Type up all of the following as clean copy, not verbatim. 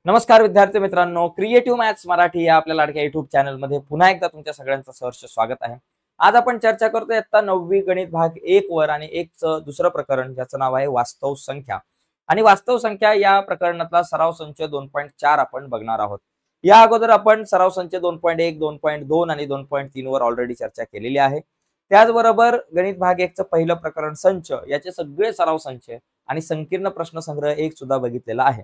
नमस्कार विद्यार्थी मित्रांनो, क्रिएटिव्ह मॅथ्स मराठी या आपल्या लाडक्या युट्यूब चॅनलमध्ये पुन्हा एकदा तुमच्या सगळ्यांचं सहर्ष स्वागत आहे। आज आपण चर्चा करतोय इयत्ता 9वी गणित भाग 1 वर आणि 1 चं दुसरं प्रकरण ज्याचं नाव आहे वास्तव संख्या। आणि वास्तव संख्या या प्रकरणातला सराव संच 2.4 आपण बघणार आहोत। या अगोदर आपण सराव संच 2.1, 2.2 आणि 2.3 वर ऑलरेडी चर्चा केलेली आहे। त्याचबरोबर गणित भाग 1 चं पहिलं प्रकरण संच याचे सगळे सराव संच आणि संकीर्ण प्रश्न संग्रह 1 सुद्धा बघितलेला आहे।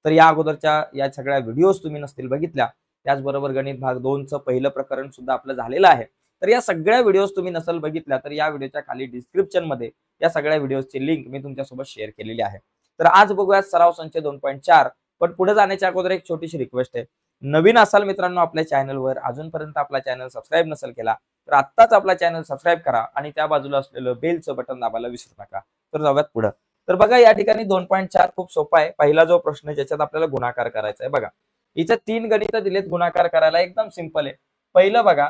तर या अगोदरच्या या सगळ्या व्हिडिओज तुम्ही नसतील बघितल्या, त्याचबरोबर गणित भाग 2 चं पहिलं प्रकरण सुद्धा आपलं झालेलं आहे। तर या सगळ्या व्हिडिओज तुम्ही नसल बघितल्या तर या व्हिडिओच्या खाली डिस्क्रिप्शन मध्ये या सगळ्या व्हिडिओजची लिंक मी तुमच्यासोबत शेअर केलेली आहे। तर आज बघूया सराव संच 2.4। पण पुढे जाण्याच्या अगोदर एक छोटीशी रिक्वेस्ट आहे, नवीन असाल मित्रांनो आपल्या चॅनलवर, अजूनपर्यंत आपला चॅनल सबस्क्राइब नसेल केला तर आत्ताच आपला चॅनल सबस्क्राइब करा आणि त्या बाजूला असलेलं बेलचं बटन दाबायला विसरू नका। तर जाऊयात पुढे। तर बघा या ठिकाणी 2.4 खूप सोपा आहे। पहिला जो प्रश्न ज्याच्यात आपल्याला गुणाकार करायचा आहे, बघा इथे 3 गणित दिलेत गुणाकार करायला, एकदम सिंपल आहे। पहिलं बघा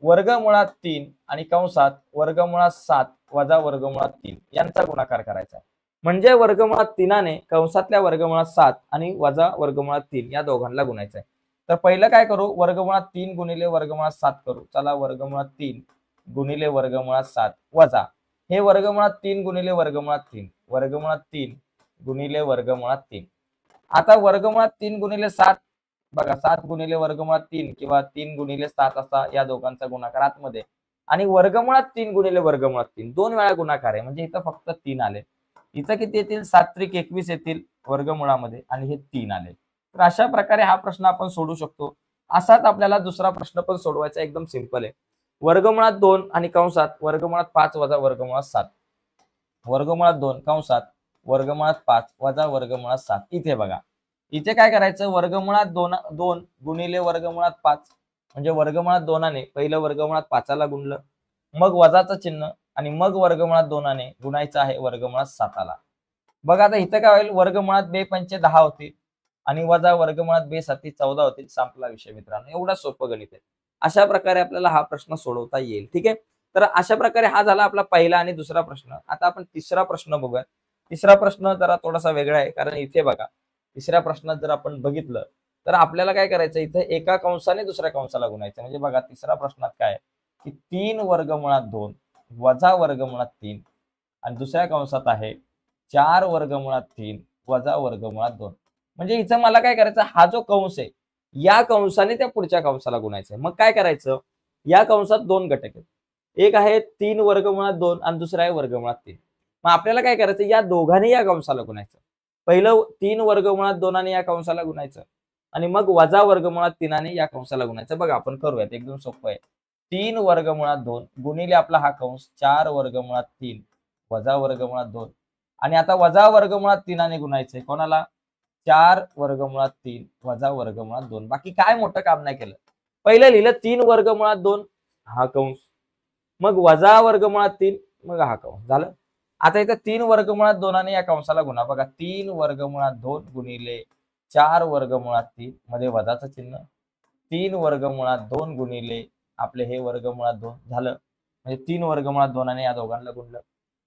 वर्गमुळात 3 आणि कंसात वर्गमुळात 7 वजा वर्गमुळात 3 यांचा गुणाकार करायचा आहे। म्हणजे वर्गमुळात 3 ने कंसातल्या वर्गमुळात 7 आणि वजा वर्गमुळात 3 या दोघांना गुणायचं आहे। तर पहिलं काय करू, वर्गमुळात 3 गुणिले वर्गमुळात 7 करू। चला वर्गमुळात 3 गुणिले वर्गमुळात 7 वजा हे वर्गमुळात 3 गुणिले वर्गमुळात 3 वर्गमुळात 3 गुणिले वर्गमुळात 3। आता वर्गमुळात 3 गुणिले 7 बघा 7 गुणिले वर्गमुळात 3 किंवा 3 गुणिले 7 असा या दोघांचा गुणाकार आतमध्ये, आणि वर्गमुळात 3 गुणिले वर्गमुळात 3 दोन वेळा गुणाकार आहे, म्हणजे इथं फक्त 3 आले। इथं किती येतील, 7 त्रिक 21 येतील वर्गमुळामध्ये आणि हे 3 आले। तर अशा प्रकारे हा प्रश्न आपण सोडू शकतो। असाच आपल्याला दुसरा प्रश्न पण सोडवायचा, एकदम सिंपल आहे। वर्गमुळात 2 आणि कंसात वर्गमुळात 5 वजा वर्गमुळात 7 वर्गमुळात 2 कंसात वर्गमुळात 5 वजा वर्गमुळात 7। इथे बघा इथे काय करायचं, वर्गमुळात 2 गुणिले वर्गमुळात 5 म्हणजे वर्गमुळात 2 ने पहिलं वर्गमुळात 5 ला गुणलं, मग वजाचं चिन्ह आणि मग वर्गमुळात 2 ने गुणायचं आहे वर्गमुळात 7 ला। बघा आता इथं काय होईल, वर्गमुळात 2 पंचे 10 होतील आणि वजा वर्गमुळात 2 साती 14 होतील। संपला विषय मित्रांनो, एवढा सोपं गणित आहे। अशा प्रकारे आपल्याला हा प्रश्न सोडवता येईल, ठीक आहे। तर अशा प्रकारे हा झाला आपला पहिला आणि दुसरा प्रश्न। आता आपण तिसरा प्रश्न बघूया। तिसरा प्रश्न जरा थोडासा वेगळा आहे, कारण इथे बघा तिसऱ्या प्रश्नात जर आपण बघितलं तर आपल्याला काय करायचं, इथे एका कंसाने दुसऱ्या कंसाला गुणायचं। म्हणजे बघा तिसऱ्या प्रश्नात काय आहे की 3 वर्गमुळात 2 वजा वर्गमुळात 3 आणि दुसऱ्या कंसात आहे 4 वर्गमुळात 3 वजा वर्गमुळात 2। म्हणजे इथं मला काय करायचं, हा जो कंस आहे या कंसाने त्या पुढच्या कंसाला गुणायचं। मग काय करायचं, या कंसात 2 घटक आहेत, एक आहे 3 वर्गमुळात 2 आणि दुसरा आहे वर्गमुळात 3। मग आपल्याला काय करायचं, या दोघांनी या कंसाला गुणायचं। पहिलं 3 वर्गमुळात 2 ने या कंसाला गुणायचं आणि मग वजा वर्गमुळात 3 ने या कंसाला गुणायचं। बघा आपण करूयात, एकदम सोपं आहे। 3 वर्गमुळात 2 गुणिले आपला हा कंस 4 वर्गमुळात 3 वजा वर्गमुळात 2 आणि आता वजा वर्गमुळात 3 ने गुणायचंय कोणाला, 4 वर्गमुळात 3 वजा वर्गमुळात 2। बाकी काय मोठं काम नाही केलं। पहिलं लिहिलं 3 वर्गमुळात 2 हा कंस, मग वजा वर्गमुळात 3 मग हा कंस झालं। आता इथं 3 वर्गमुळात 2 ने या कंसाला गुणा। बघा 3 वर्गमुळात 2 गुणिले 4 वर्गमुळात 3 मध्ये वजाचं चिन्ह, 3 वर्गमुळात 2 गुणिले आपले हे वर्गमुळात 2 झालं। म्हणजे 3 वर्गमुळात 2 ने या दोघांना गुणलं।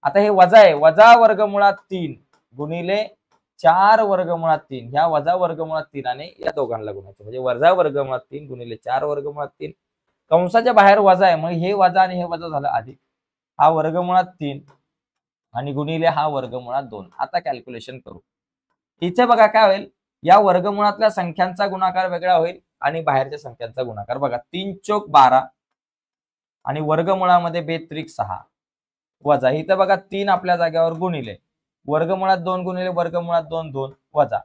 आता हे वजा आहे, वजा वर्गमुळात 3 गुणिले 4 वर्गमुळात 3 ह्या वजा वर्गमुळात 3 ने या दोघांना गुणायचं। म्हणजे वजा वर्गमुळात 3 गुणिले 4 वर्गमुळात 3, कंसाच्या बाहेर वजा आहे, मग हे वजा आणि हे वजा झालं अधिक हा वर्गमुळात 3 आणि गुणिले हा वर्गमुळात 2। आता कॅल्क्युलेशन करू। इथे बघा काय होईल, या वर्गमुळातल्या संख्यांचा गुणाकार वेगळा होईल आणि बाहेरच्या संख्यांचा गुणाकार। बघा 3 चौक 12 आणि वर्गमुळामध्ये 2 त्रिक 6 वजा इथं बघा 3 आपल्या जागेवर गुणिले वर्गमुळात 2 गुणिले वर्गमुळात 2 2 वजा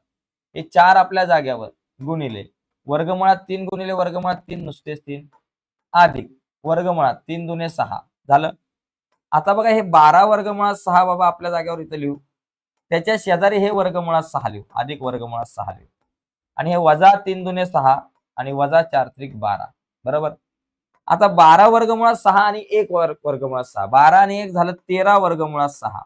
हे 4 आपल्या जागेवर गुणिले वर्गमुळात 3 गुणिले वर्गमुळात 3 नुसतेच 3 अधिक वर्गमुळात 3 दुने 6 झालं। आता बघा हे 12 वर्गमुळात 6 बाबा आपल्या जागेवर इथं लिहू, त्याच्या शेजारी हे वर्गमुळात 6 लिहू, अधिक वर्गमुळात 6 लिहू आणि हे वजा 3 दुने 6 आणि वजा 4 त्रिक 12 बरोबर। आता 12 वर्गमुळात 6 आणि 1 वर्गमुळात 6, 12 आणि 1 झालं 13 वर्गमुळात 6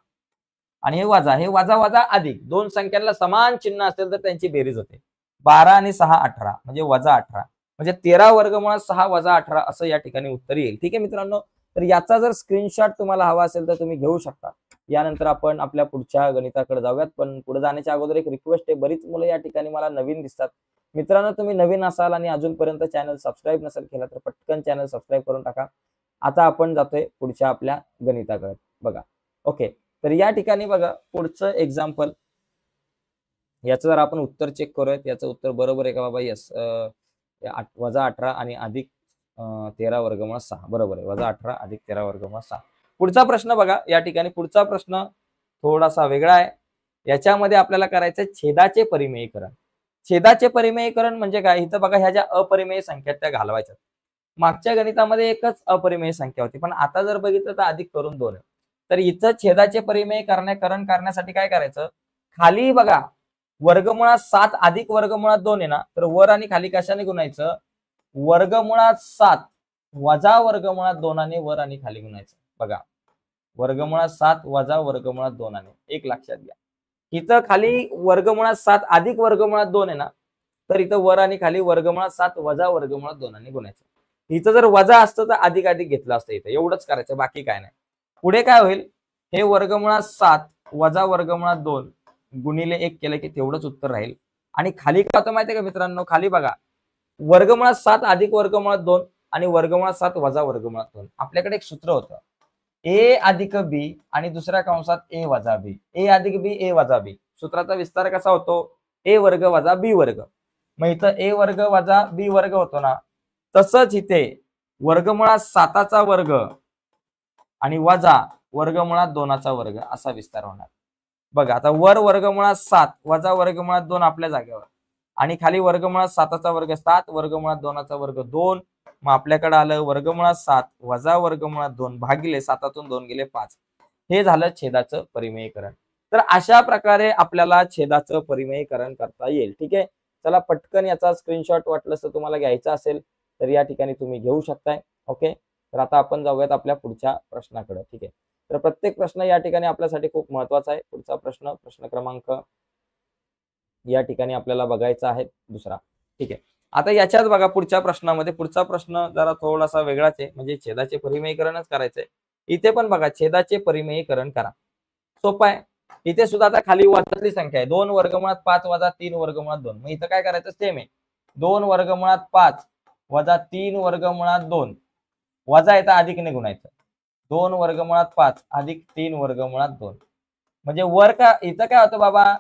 आणि हे वजा वजा अधिक, दोन संख्यांना समान चिन्ह असेल तर त्यांची बेरीज होते। 12 आणि 6 18 म्हणजे वजा 18, म्हणजे 13 वर्गमुळात 6 वजा 18 असं या ठिकाणी उत्तर येईल, ठीक आहे मित्रांनो। तर याचा जर स्क्रीनशॉट तुम्हाला हवा असेल तर तुम्ही घेऊ शकता। यानंतर आपण आपल्या पुढच्या गणिताकडे जाऊयात, पण पुढे जाण्याच्या अगोदर एक रिक्वेस्ट आहे. बरीच मुलं या ठिकाणी मला नवीन दिसतात. मित्रांनो, तुम्ही नवीन असाल आणि अजूनपर्यंत चॅनल सबस्क्राईब नसेल केला तर पटकन चॅनल सबस्क्राईब करून टाका. आता आपण जातोय पुढच्या आपल्या गणिताकडे. बघा, ओके, तर या ठिकाणी बघा पुढचं एक्झाम्पल, याचं जर आपण उत्तर चेक करूयात, याचं उत्तर बरोबर आहे का बाबा? यस, -18 आणि अधिक 13 वर्गमूळ 6 बरोबर आहे. -18 अधिक 13 वर्गमूळ 6. पुढचा प्रश्न बघा, या ठिकाणी पुढचा प्रश्न थोडासा वेगळा आहे. याच्यामध्ये आपल्याला करायचं छेदाचे परिमेयीकरण. छेदाचे परिमेयीकरण म्हणजे काय? इथं बघा, ह्या ज्या अपरिमेय संख्या त्या घालवायच्या. मागच्या गणितामध्ये एकच अपरिमेय संख्या होती, पण आता जर बघितलं तर अधिक करून 2 आहे. तर इथं छेदाचे परिमेयीकरण करण्यासाठी काय करायचं? खाली बघा, वर्गमुळात 7 अधिक वर्गमुळात 2 आहे ना, तर वर आणि खाली कशाने गुणायचं? वर्गमुळात 7 वजा वर्गमुळात 2 वर आणि खाली गुणायचं. बघा, वर्गमुळात 7 वजा वर्गमुळात 2 एक लक्षात घ्या. इथं खाली वर्गमुळात 7 अधिक वर्गमुळात 2 आहे ना, तर इथं वर आणि खाली वर्गमुळात 7 वजा वर्गमुळात 2 गुणायचं. इथं जर वजा असतं तर अधिक अधिक घेतलं असतं. इथं एवढंच करायचं, बाकी काय नाही. पुढे काय होईल? हे वर्गमुळात 7 वजा वर्गमुळात 2 गुणिले 1 केलं की तेवढंच उत्तर राहील. आणि खाली काय होतं माहितीये का मित्रांनो? खाली बघा, वर्गमुळात 7 अधिक वर्गमुळात 2 आणि वर्गमुळात 7 वजा वर्गमुळात 2. आपल्याकडे एक सूत्र होतं, ए अधिक बी आणि दुसऱ्या कंसात ए वजा बी. ए अधिक बी, ए वजा बी. सूत्राचा विस्तार कसा होतो? ए वर्ग वजा बी वर्ग. मग इथं ए वर्ग वजा बी वर्ग होतो ना, तसंच इथे वर्गमुळात 7चा वर्ग आणि वजा वर्गमुळात 2चा वर्ग असा विस्तार होणार. बघा, आता वर वर्गमुळात 7 वजा वर्गमुळात 2 आपल्या जागेवर आणि खाली वर्गमुळात 7चा वर्ग 7 वर्गमुळात 2चा वर्ग 2. मग आपल्याकडे आलं वर्गमुळात 7 वजा वर्गमुळात 2 भागिले 7तून 2 गेले 5. हे झालं छेदाचं परिमेयीकरण. तर अशा प्रकारे आपल्याला छेदाचं परिमेयीकरण करता येईल. ठीक आहे, चला पटकन याचा स्क्रीनशॉट वाटलं तर तुम्हाला घ्यायचा असेल तर या ठिकाणी तुम्ही घेऊ शकताय. ओके, तर आता आपण जाऊयात आपल्या पुढच्या प्रश्नाकडे. ठीक आहे, तर प्रत्येक प्रश्न या ठिकाणी आपल्यासाठी खूप महत्वाचा आहे. पुढचा प्रश्न, प्रश्न क्रमांक या ठिकाणी आपल्याला बघायचा आहे दुसरा. ठीक आहे, आता याच्यात बघा पुढच्या प्रश्नामध्ये, पुढचा प्रश्न जरा थोडासा वेगळाच आहे, म्हणजे छेदाचे परिमेयीकरणच करायचंय. इथे पण बघा, छेदाचे परिमेयीकरण करा. सोपं आहे. इथे सुद्धा आता खाली वजातली संख्या आहे, 2 वर्गमुळात 5 वजा 3 वर्गमुळात 2. मग इथं काय करायचं? सेम आहे, 2 वर्गमुळात 5 वजा 3 वर्गमुळात 2 वजा येतं अधिकने गुणायचं. 2 वर्गमुळात 5 अधिक 3 वर्गमुळात 2. म्हणजे वर का इथं काय होतं बाबा?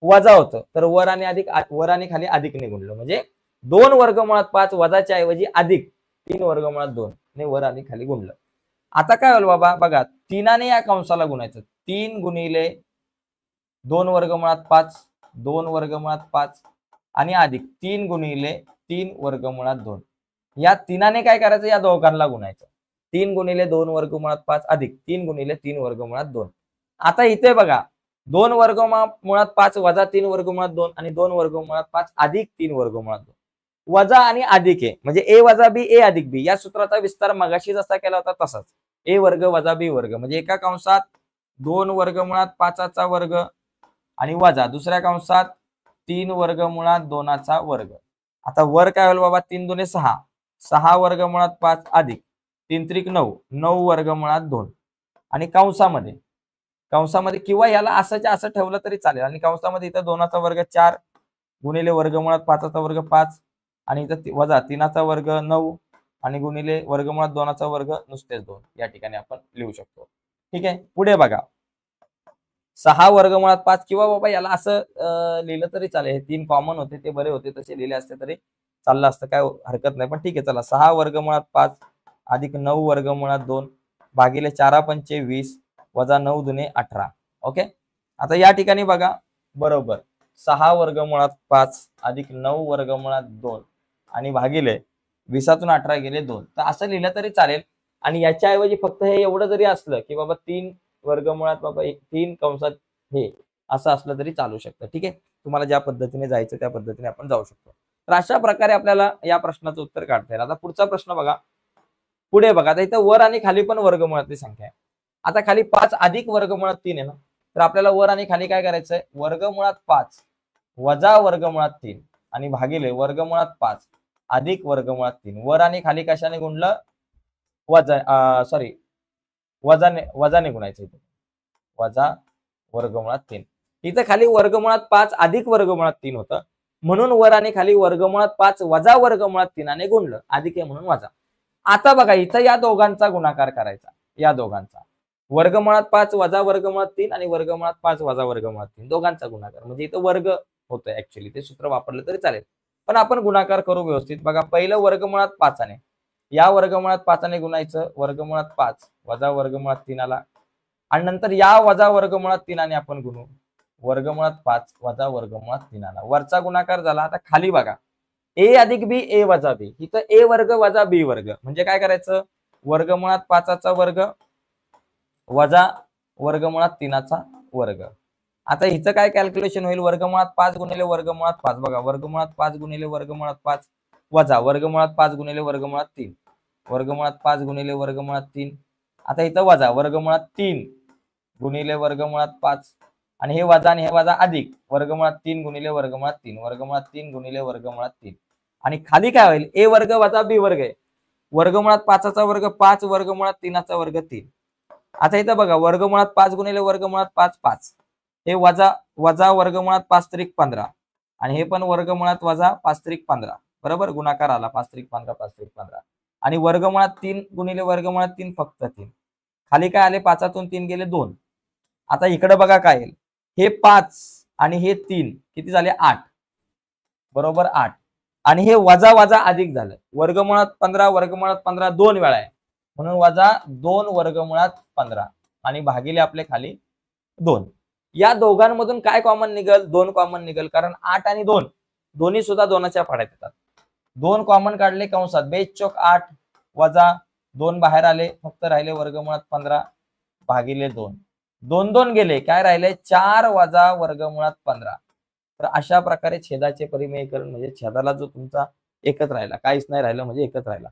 वजा होतं, तर वर आणि खाली अधिकने गुणलं, म्हणजे 2 वर्गमुळात 5 वजाच्या ऐवजी अधिक 3 वर्गमुळात 2 ने वर आणि खाली गुणलं. आता काय होईल बाबा? बघा, 3 या कंसाला गुणायचं. 3 गुणिले 2 वर्गमुळात 5 2 वर्गमुळात 5 आणि अधिक 3 गुणिले 3 वर्गमुळात 2. या 3 काय करायचं? या दोघांना गुणायचं. 3 गुणिले 2 वर्गमुळात 5 अधिक 3 गुणिले 3 वर्गमुळात 2. आता इथे बघा, 2 वर्गमुळात 5 वजा 3 वर्गमुळात 2 आणि 2 वर्गमुळात 5 अधिक 3 वर्गमुळात 2. वजा आणि अधिक आहे, म्हणजे ए वजा बी ए अधिक बी. या सूत्राचा विस्तार मगाशी जसा केला होता तसाच, ए वर्ग वजा बी वर्ग. म्हणजे एका कंसात 2 वर्गमुळात 5चा वर्ग आणि वजा दुसऱ्या कंसात 3 वर्गमुळात 2चा वर्ग. आता वर काय होईल बाबा? 3 दुने 6 6 वर्गमुळात 5 अधिक 3 त्रिक 9 9 वर्गमुळात 2 आणि कंसामध्ये किंवा याला असंच्या असं ठेवलं तरी चालेल. आणि कंसामध्ये इथं 2चा वर्ग 4 गुणिले वर्गमुळात 5चा वर्ग 5 आणि इथं वजा 3चा वर्ग 9 आणि गुणिले वर्गमुळात 2चा वर्ग नुसतेच 2. या ठिकाणी आपण लिहू शकतो. ठीक आहे, पुढे बघा, 6 वर्गमुळात 5 किंवा बाबा याला असं लिहिलं तरी चालेल. हे 3 कॉमन होते, ते बरे होते, तसे लिहिले असते तरी चाललं असतं, काय हरकत नाही. पण ठीक आहे, चला 6 वर्गमुळात 5 अधिक 9 वर्गमुळात 2 भागिले 4 पंचे 20 वजा 9 दुने 18. ओके, आता या ठिकाणी बघा, बरोबर 6 वर्गमुळात 5 अधिक 9 वर्गमुळात 2 आणि भागिले 20तून 18 गेले 2. तर असं लिहिलं तरी चालेल. आणि याच्याऐवजी फक्त हे एवढं जरी असलं की बाबा 3 वर्गमुळात बाबा 3 कंसात हे असं असलं तरी चालू शकतं. ठीक आहे, तुम्हाला ज्या पद्धतीने जायचं त्या पद्धतीने आपण जाऊ शकतो. तर अशा प्रकारे आपल्याला या प्रश्नाचं उत्तर काढता येईल. आता पुढचा प्रश्न बघा, पुढे बघा, आता इथं वर आणि खाली पण वर्गमुळातली संख्या आहे. आता खाली 5 अधिक वर्गमुळात 3 आहे ना, तर आपल्याला वर आणि खाली काय करायचंय? वर्गमुळात 5 वजा वर्गमुळात 3 आणि भागिले वर्गमुळात 5 अधिक वर्गमुळात 3. वर आणि खाली कशाने गुणलं? वजाने गुणायचं इथे. वजा वर्गमुळात 3. इथं खाली वर्गमुळात 5 अधिक वर्गमुळात 3 होतं, म्हणून वर आणि खाली वर्गमुळात 5 वजा वर्गमुळात 3 ने गुणलं, अधिक आहे म्हणून वजा. आता बघा इथं या दोघांचा गुणाकार करायचा, या दोघांचा वर्गमुळात 5 वजा वर्गमुळात 3 आणि वर्गमुळात 5 वजा वर्गमुळात 3 दोघांचा गुणाकार, म्हणजे इथं वर्ग होतोय. ऍक्च्युअली ते सूत्र वापरलं तरी चालेल, पण आपण गुणाकार करू व्यवस्थित. बघा पहिलं वर्गमुळात 5 ने, या वर्गमुळात 5 ने गुणायचं, वर्गमुळात 5 वजा वर्गमुळात 3 आला, आणि नंतर या वजा वर्गमुळात 3 ने आपण गुणू, वर्गमुळात 5 वजा वर्गमुळात 3 आला, वरचा गुणाकार झाला. आता खाली बघा ए अधिक बी ए वजा बी, इथं ए वर्ग वजा बी वर्ग, म्हणजे काय करायचं, वर्गमुळात 5चा वर्ग वजा वर्गमुळात 3चा वर्ग. आता हिचं काय कॅल्क्युलेशन होईल, वर्गमुळात 5 गुणिले वर्गमुळात 5, बघा वर्गमुळात 5 गुणिले वर्गमुळात 5 वजा वर्गमुळात 5 गुणिले वर्गमुळात 3, वर्गमुळात 5 गुणिले वर्गमुळात 3. आता इथं वजा वर्गमुळात 3 गुणिले वर्गमुळात 5, आणि हे वजा आणि हे वजा अधिक वर्गमुळात 3 गुणिले वर्गमुळात 3, वर्गमुळात 3 गुणिले वर्गमुळात 3, आणि खाली काय होईल, ए वर्ग वजा बी वर्ग आहे, वर्गमुळात 5चा वर्ग 5 वर्गमुळात 3चा वर्ग 3. आता इथं बघा वर्गमुळात 5 गुणिले वर्गमुळात 5 5, हे वजा वजा वर्गमुळात 5 त्रिक 15, आणि हे पण वर्गमुळात वजा 5 त्रिक 15, बरोबर गुणाकार आला 5 त्रिक 15 5 त्रिक 15, आणि वर्गमुळात 3 गुणिले वर्गमुळात 3 फक्त 3, खाली काय आले 5तून 3 गेले 2. आता इकडे बघा काय येईल, हे 5 आणि हे 3 किती झाले 8, बरोबर 8, आणि हे वजा वजा अधिक झालं, वर्गमुळात 15 वर्गमुळात 15 2 वेळा आहे, म्हणून वजा 2 वर्गमुळात 15, आणि भागिले आपले खाली 2. या दोघांमधून काय कॉमन निघल, 2 कॉमन निघल, कारण 8 आणि 2 दोन्ही सुद्धा 2च्या पाड्यात येतात. 2 कॉमन काढले कंसात, 2 चौक 8 वजा 2 बाहेर आले, फक्त राहिले वर्गमुळात 15 भागिले 2, 2 2 गेले, काय राहिले 4 वजा वर्गमुळात 15. तर अशा प्रकारे छेदाचे परिमेयकरण, म्हणजे छेदाला जो तुमचा एकच राहिला, काहीच नाही राहिलं म्हणजे एकच राहिला.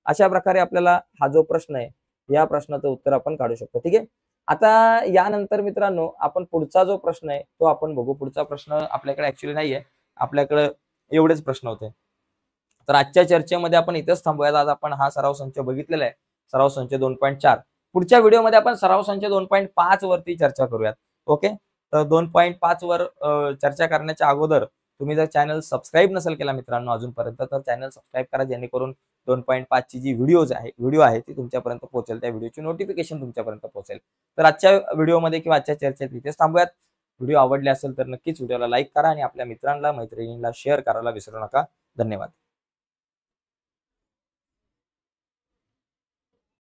अशा प्रकारे आपल्याला हा जो प्रश्न आहे, या प्रश्नाचं उत्तर आपण काढू शकतो. ठीक आहे, आता यानंतर मित्रांनो आपण पुढचा जो प्रश्न आहे तो आपण बघू. पुढचा प्रश्न आपल्याकडे ऍक्च्युअली नाहीये, आपल्याकडे एवढेच प्रश्न होते. तर आजच्या चर्चेमध्ये आपण इथेच थांबूयात. आज आपण हा सराव संच बघितलेला आहे, सराव संच 2.4. पुढच्या व्हिडिओमध्ये आपण सराव संच 2.5 वरती चर्चा करूयात. ओके, तर 2.5 वर चर्चा करण्याच्या अगोदर तुम्ही जर चॅनल सबस्क्राईब नसेल केला मित्रांनो अजूनपर्यंत, तर चॅनल सबस्क्राईब करा, जेणेकरून 2.5 ची जी व्हिडिओ आहे ती तुमच्यापर्यंत पोहोचेल, त्या व्हिडिओची नोटिफिकेशन तुमच्यापर्यंत पोहोचेल. तर आजच्या व्हिडिओमध्ये किंवा आजच्या चर्चेत इथेच थांबूयात. व्हिडिओ आवडले असेल तर नक्कीच व्हिडिओला लाईक करा आणि आपल्या मित्रांना मैत्रिणींना शेअर करायला विसरू नका. धन्यवाद.